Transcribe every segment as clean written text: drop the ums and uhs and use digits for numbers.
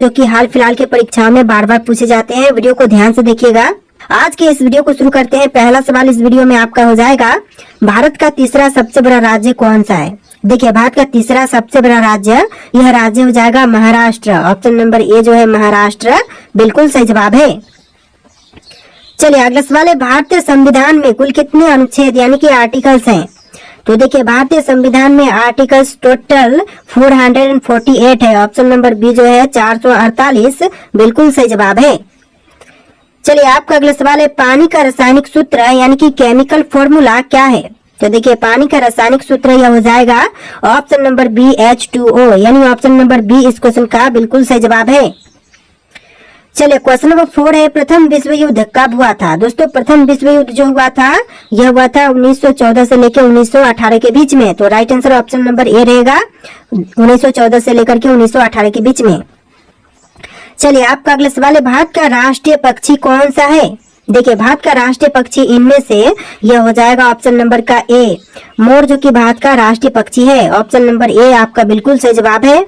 जो कि हाल फिलहाल के परीक्षाओं में बार बार पूछे जाते हैं। वीडियो को ध्यान से देखिएगा। आज के इस वीडियो को शुरू करते हैं। पहला सवाल इस वीडियो में आपका हो जाएगा, भारत का तीसरा सबसे बड़ा राज्य कौन सा है? देखिए, भारत का तीसरा सबसे बड़ा राज्य, यह राज्य हो जाएगा महाराष्ट्र। ऑप्शन नंबर ए जो है महाराष्ट्र, बिल्कुल सही जवाब है। चलिए अगला सवाल है, भारतीय संविधान में कुल कितने अनुच्छेद यानी कि आर्टिकल्स हैं? तो देखिए, भारतीय संविधान में आर्टिकल्स टोटल 448 है। ऑप्शन नंबर बी जो है 448, बिल्कुल सही जवाब है। चलिए आपका अगला सवाल है, पानी का रासायनिक सूत्र यानी कि केमिकल फॉर्मूला क्या है? तो देखिए, पानी का रासायनिक सूत्र यह हो जाएगा ऑप्शन नंबर बी H2O, यानी ऑप्शन नंबर बी इस क्वेश्चन का बिल्कुल सही जवाब है। चलिए क्वेश्चन नंबर 4 है, प्रथम विश्व युद्ध कब हुआ था? दोस्तों, प्रथम विश्व युद्ध जो हुआ था यह हुआ था 1914 से लेकर 1918 के बीच में। तो right answer option number A रहेगा, 1914 से लेकर के 1918 के बीच में। चलिए आपका अगला सवाल है, भारत का राष्ट्रीय पक्षी कौन सा है? देखिए, भारत का राष्ट्रीय पक्षी इनमें से यह हो जाएगा ऑप्शन नंबर का ए, मोर, जो कि भारत का राष्ट्रीय पक्षी है। ऑप्शन नंबर ए आपका बिल्कुल सही जवाब है।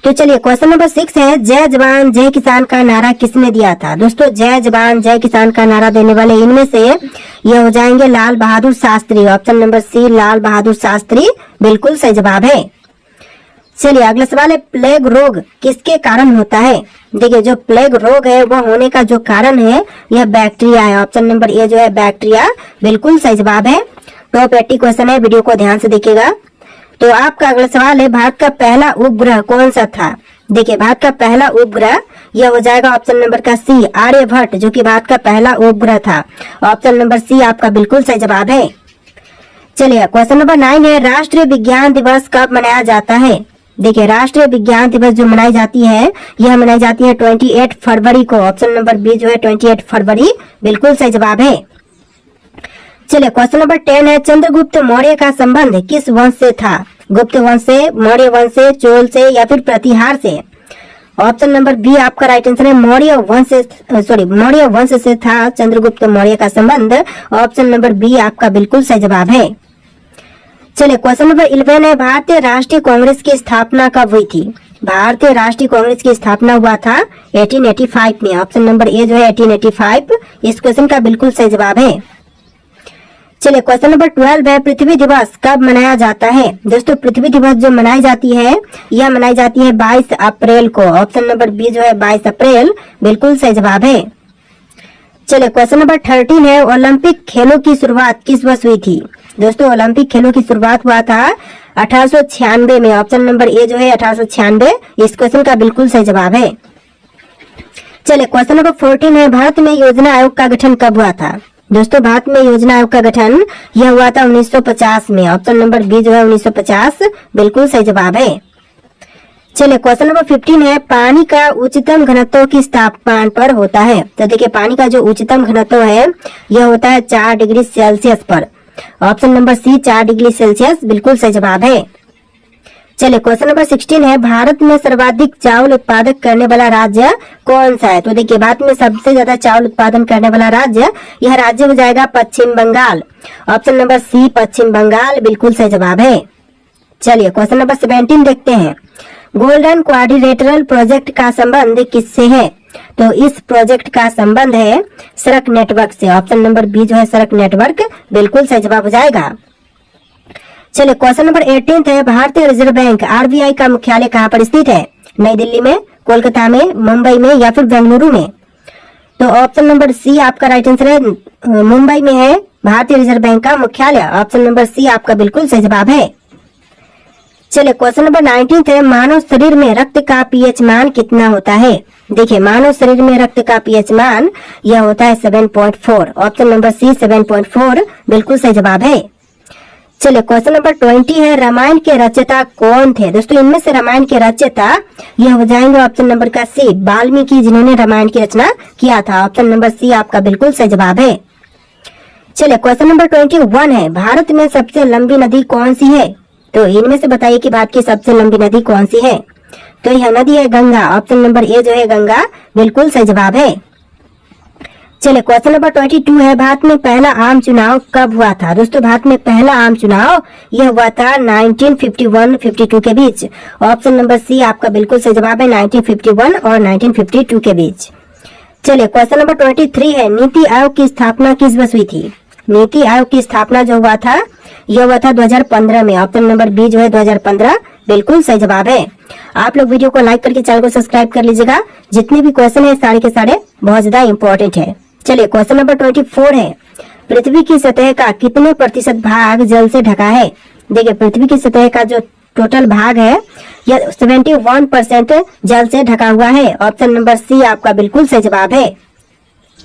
तो चलिए क्वेश्चन नंबर 6 है, जय जवान जय किसान का नारा किसने दिया था? दोस्तों, जय जवान जय किसान का नारा देने वाले इनमें से यह हो जाएंगे लाल बहादुर शास्त्री। ऑप्शन नंबर सी लाल बहादुर शास्त्री, बिल्कुल सही जवाब है। चलिए अगला सवाल है, प्लेग रोग किसके कारण होता है? देखिए, जो प्लेग रोग है वह होने का जो कारण है यह बैक्टीरिया है। ऑप्शन नंबर ए जो है बैक्टीरिया, बिल्कुल सही जवाब है। टॉप 80 क्वेश्चन है, वीडियो को ध्यान से देखिएगा। तो आपका अगला सवाल है, भारत का पहला उपग्रह कौन सा था? देखिए, भारत का पहला उपग्रह यह हो जाएगा ऑप्शन नंबर का सी आर्यभट्ट, जो कि भारत का पहला उपग्रह था। ऑप्शन नंबर सी आपका बिल्कुल सही जवाब है। चलिए क्वेश्चन नंबर 9 है, राष्ट्रीय विज्ञान दिवस कब मनाया जाता है? देखिए, राष्ट्रीय विज्ञान दिवस जो मनाई जाती है यह मनाई जाती है 28 फरवरी को। ऑप्शन नंबर बी जो है 28 फरवरी, बिल्कुल सही जवाब है। चलिए क्वेश्चन नंबर 10 है, चंद्रगुप्त मौर्य का संबंध किस वंश से था? गुप्त वंश से, मौर्य वंश से, चोल से या फिर प्रतिहार से? ऑप्शन नंबर बी आपका राइट आंसर है, मौर्य वंश से था चंद्रगुप्त मौर्य का संबंध। ऑप्शन नंबर बी आपका बिल्कुल सही जवाब है। चलिए क्वेश्चन नंबर 11 है, भारतीय राष्ट्रीय कांग्रेस की स्थापना कब हुई थी? भारतीय राष्ट्रीय कांग्रेस की स्थापना हुआ था 1885 में। ऑप्शन नंबर ए जो है 1885, इस क्वेश्चन का बिल्कुल सही जवाब है। चलिए क्वेश्चन नंबर 12 है, पृथ्वी दिवस कब मनाया जाता है? दोस्तों, पृथ्वी दिवस जो मनाई जाती है यह मनाई जाती है 22 अप्रैल को। ऑप्शन नंबर बी जो है 22 अप्रैल, बिल्कुल सही जवाब है। चलिए क्वेश्चन नंबर 13 है, ओलंपिक खेलों की शुरुआत किस वर्ष हुई थी? दोस्तों, ओलंपिक खेलों की शुरुआत हुआ था 1896 में। ऑप्शन नंबर ए जो है 1896, इस क्वेश्चन का बिल्कुल सही जवाब है। चलिए क्वेश्चन नंबर 14 है, भारत में योजना आयोग का गठन कब हुआ था? दोस्तों, भारत में योजना आयोग का गठन यह हुआ था 1950 में। ऑप्शन नंबर बी जो है 1950, बिल्कुल सही जवाब है। चलिए क्वेश्चन नंबर 15 है, पानी का उच्चतम घनत्व किस तापमान पर होता है? तो देखिए, पानी का जो उच्चतम घनत्व है यह होता है 4 डिग्री सेल्सियस पर। Option number C 4 degree Celsius, बिल्कुल सही जवाब है। चलिए क्वेश्चन नंबर 16 है, भारत में सर्वाधिक चावल उत्पादक करने वाला राज्य कौन सा है? तो देखिए, भारत में सबसे ज्यादा चावल उत्पादन करने वाला राज्य, यह राज्य हो जाएगा पश्चिम बंगाल। ऑप्शन नंबर सी पश्चिम बंगाल, बिल्कुल सही जवाब है। चलिए क्वेश्चन नंबर 17 देखते हैं, गोल्डन क्वाड्रिलेटरल प्रोजेक्ट का संबंध किससे है? तो इस प्रोजेक्ट का संबंध है सड़क नेटवर्क से। ऑप्शन नंबर बी जो है सड़क नेटवर्क, बिल्कुल सही जवाब हो जाएगा। चलिए क्वेश्चन नंबर 18 है, भारतीय रिजर्व बैंक RBI का मुख्यालय कहाँ पर स्थित है? नई दिल्ली में, कोलकाता में, मुंबई में या फिर बेंगलुरु में? तो ऑप्शन नंबर सी आपका राइट आंसर है, मुंबई में है भारतीय रिजर्व बैंक का मुख्यालय। ऑप्शन नंबर सी आपका बिल्कुल सही जवाब है। चलिए क्वेश्चन नंबर 19 है, मानव शरीर में रक्त का पीएच मान कितना होता है? देखिए, मानव शरीर में रक्त का पीएच मान यह होता है 7.4। ऑप्शन नंबर सी 7.4, बिल्कुल सही जवाब है। चलिए क्वेश्चन नंबर 20 है, रामायण के रचयिता कौन थे? दोस्तों, इनमें से रामायण के रचयिता यह हो जाएंगे ऑप्शन नंबर का सी वाल्मीकि, जिन्होंने रामायण की रचना किया था। ऑप्शन नंबर सी आपका बिल्कुल सही जवाब है। चलिए क्वेश्चन नंबर 21 है, भारत में सबसे लंबी नदी कौन सी है? तो इनमें से बताइए कि भारत की सबसे लंबी नदी कौन सी है? तो यह नदी है गंगा। ऑप्शन नंबर ए जो है गंगा, बिल्कुल सही जवाब है। चलिए क्वेश्चन नंबर 22 है, भारत में पहला आम चुनाव कब हुआ था? दोस्तों भारत में पहला आम चुनाव यह हुआ था 1951-52 के बीच। ऑप्शन नंबर सी आपका बिल्कुल सही जवाब है, 1951 और 1952 के बीच। चलिए क्वेश्चन नंबर 23 है, नीति आयोग की स्थापना किस वर्ष हुई थी? नीति आयोग की स्थापना जो हुआ था यह हुआ था 2015 में। ऑप्शन नंबर बी जो है 2015 बिल्कुल सही जवाब है। आप लोग वीडियो को लाइक करके चैनल को सब्सक्राइब कर लीजिएगा। जितने भी क्वेश्चन है सारे के सारे बहुत ज्यादा इंपॉर्टेंट है। चलिए क्वेश्चन नंबर 24 है, पृथ्वी की सतह का कितने प्रतिशत भाग जल से ढका है? देखिए पृथ्वी की सतह का जो टोटल भाग है यह 71% जल से ढका हुआ है। ऑप्शन नंबर सी आपका बिल्कुल सही जवाब है।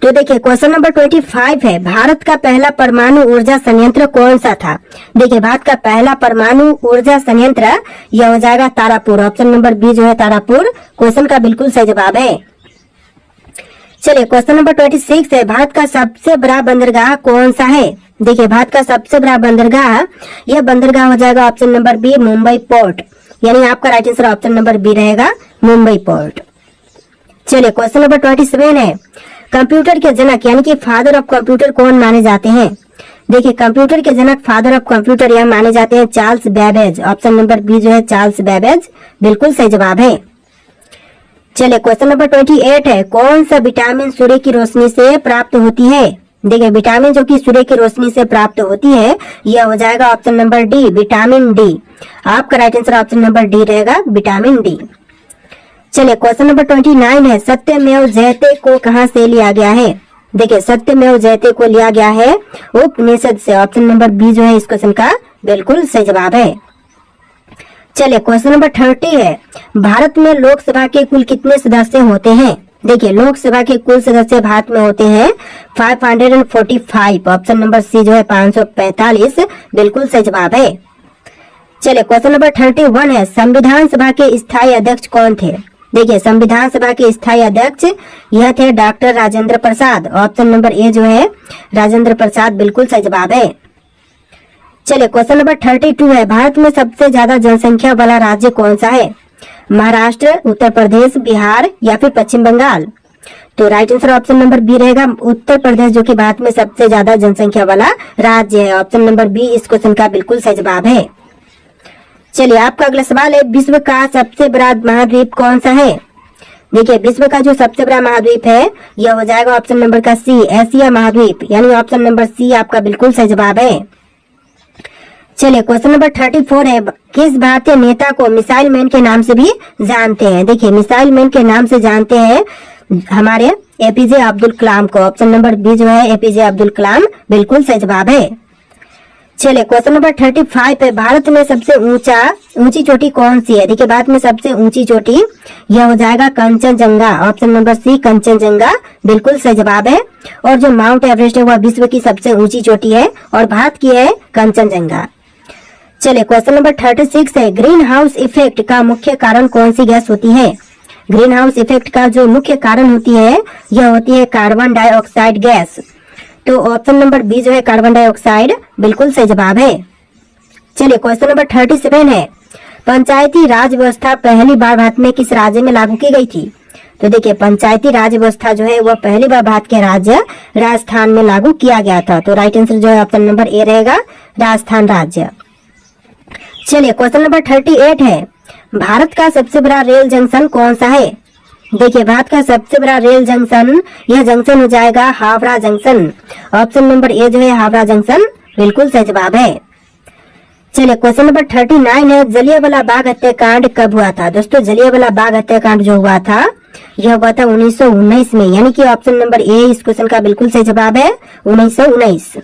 तो देखिए क्वेश्चन नंबर 25 है, भारत का पहला परमाणु ऊर्जा संयंत्र कौन सा था? देखिए भारत का पहला परमाणु ऊर्जा संयंत्र यह हो जाएगा तारापुर। ऑप्शन नंबर बी जो है तारापुर क्वेश्चन का बिल्कुल सही जवाब है। चलिए क्वेश्चन नंबर 26 है, भारत का सबसे बड़ा बंदरगाह कौन सा है? देखिए भारत का सबसे बड़ा बंदरगाह यह बंदरगाह हो जाएगा option number B Mumbai port, यानी आपका right answer option number B रहेगा मुंबई पोर्ट। चलिए क्वेश्चन नंबर 27 है, कंप्यूटर के जनक यानी कि फादर ऑफ कंप्यूटर कौन माने जाते हैं? देखिए कंप्यूटर के जनक फादर ऑफ कंप्यूटर यह माने जाते हैं Charles Babbage. Option number B जो है चार्ल्स बेबेज बिल्कुल सही जवाब है। चलिए क्वेश्चन नंबर 28 है, कौन सा विटामिन सूर्य की रोशनी से प्राप्त होती है? देखिए विटामिन जो कि सूर्य की रोशनी से प्राप्त होती है यह हो जाएगा option number D vitamin D. आपका right answer option number D रहेगा विटामिन डी। चलिए क्वेश्चन नंबर 29 है, सत्यमेव जयते को कहां से लिया गया है? देखिए सत्यमेव जयते को लिया गया है उपनिषद से। ऑप्शन नंबर बी जो है इस क्वेश्चन का बिल्कुल सही जवाब है। चलिए क्वेश्चन नंबर 30 है, भारत में लोकसभा के कुल कितने सदस्य होते हैं? देखिए लोकसभा के कुल सदस्य भारत में होते हैं 545। ऑप्शन नंबर सी जो है 545 बिल्कुल सही जवाब है। चलिए क्वेश्चन नंबर 31 है, संविधान सभा के स्थायी अध्यक्ष कौन थे? देखिए संविधान सभा के स्थायी अध्यक्ष यह थे doctor Rajendra Prasad. Option number A जो है राजेंद्र प्रसाद बिल्कुल सही जवाब है। चलिए क्वेश्चन नंबर 32 है, भारत में सबसे ज्यादा जनसंख्या वाला राज्य कौन सा है? महाराष्ट्र, उत्तर प्रदेश, बिहार या फिर पश्चिम बंगाल? तो right answer option number B रहेगा उत्तर प्रदेश, जो कि भारत में सबसे ज्यादा जनसंख्या वाला राज्य है। ऑप्शन नंबर बी इस क्वेश्चन का बिल्कुल सही जवाब है। चलिए आपका अगला सवाल है, विश्व का सबसे बड़ा महाद्वीप कौन सा है? देखिए विश्व का जो सबसे बड़ा महाद्वीप है यह हो जाएगा ऑप्शन नंबर का सी एशिया महाद्वीप, यानी ऑप्शन नंबर सी आपका बिल्कुल सही जवाब है। चलिए क्वेश्चन नंबर 34 है, किस भारतीय नेता को मिसाइल मैन के नाम से भी जानते हैं? देखिए मिसाइल मैन के नाम से जानते हैं हमारे एपीजे अब्दुल कलाम को। ऑप्शन नंबर बी जो है एपीजे अब्दुल कलाम बिल्कुल सही जवाब है। चलिए क्वेश्चन नंबर 35 है, भारत में सबसे ऊंची चोटी कौन सी है? देखिए भारत में सबसे ऊंची चोटी यह हो जाएगा Kanchenjunga. Option number C Kanchenjunga बिल्कुल सही जवाब है। और जो माउंट एवरेस्ट है वह विश्व की सबसे ऊंची चोटी है और भारत की है कंचनजंगा। चलिए क्वेश्चन नंबर 36 है, ग्रीन हाउस इफेक्ट का मुख्य कारण कौन सी गैस होती है? ग्रीन हाउस इफेक्ट का जो मुख्य कारण होती है यह होती है कार्बन डाइऑक्साइड गैस। तो ऑप्शन नंबर बी जो है कार्बन डाइऑक्साइड बिल्कुल सही जवाब है। चलिए क्वेश्चन नंबर 37 है, पंचायती राज व्यवस्था पहली बार भारत में किस राज्य में लागू की गई थी? तो देखिए पंचायती राज व्यवस्था जो है वह पहली बार भारत के राज्य राजस्थान में लागू किया गया था। तो राइट आंसर जो है ऑप्शन नंबर ए रहेगा राजस्थान राज्य। चलिए क्वेश्चन नंबर 38 है, भारत का सबसे बड़ा रेल जंक्शन कौन सा है? देखिए भारत का सबसे बड़ा रेल जंक्शन यह जंक्शन हो जाएगा Howrah junction. Option number A जो है हावड़ा जंक्शन बिल्कुल सही जवाब है। चलिए क्वेश्चन नंबर 39 है, जलियांवाला बाग हत्याकांड कब हुआ था? दोस्तों जलियांवाला बाग हत्याकांड जो हुआ था यह हुआ था 1919 में, यानी कि ऑप्शन नंबर ए इस क्वेश्चन का बिल्कुल सही जवाब है 1919।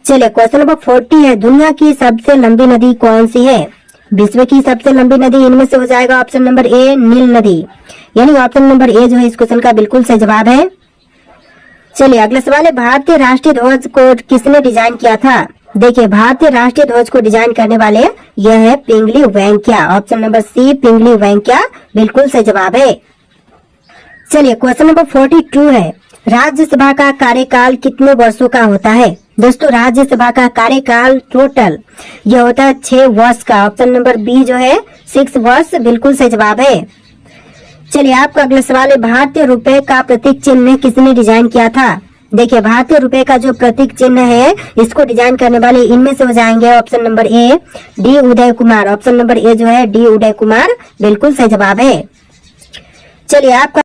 चलिए क्वेश्चन नंबर 40 है, दुनिया की सबसे लंबी नदी कौन सी है? विश्व की सबसे लंबी नदी इनमें से हो जाएगा ऑप्शन नंबर ए नील नदी, यानी ऑप्शन नंबर ए जो है इस क्वेश्चन का बिल्कुल सही जवाब है। चलिए अगला सवाल है, भारतीय राष्ट्रीय ध्वज को किसने डिजाइन किया था? देखिए भारतीय राष्ट्रीय ध्वज को डिजाइन करने वाले यह है पिंगली वेंकैया। ऑप्शन नंबर सी पिंगली वेंकैया बिल्कुल सही जवाब है। चलिए क्वेश्चन नंबर 42 है, राज्यसभा का कार्यकाल कितने वर्षों का होता है? दोस्तों राज्यसभा का कार्यकाल टोटल यह होता है 6 वर्ष का। ऑप्शन नंबर बी जो है 6 वर्ष बिल्कुल सही जवाब है। चलिए आपका अगला सवाल है, भारतीय रुपए का प्रतीक चिन्ह किसने डिजाइन किया था? देखिए भारतीय रुपए का जो प्रतीक चिन्ह है इसको डिजाइन करने वाले इनमें से हो जाएंगे option number A D Uday Kumar. Option number A जो है डी उदय कुमार बिल्कुल सही जवाब है। चलिए आपका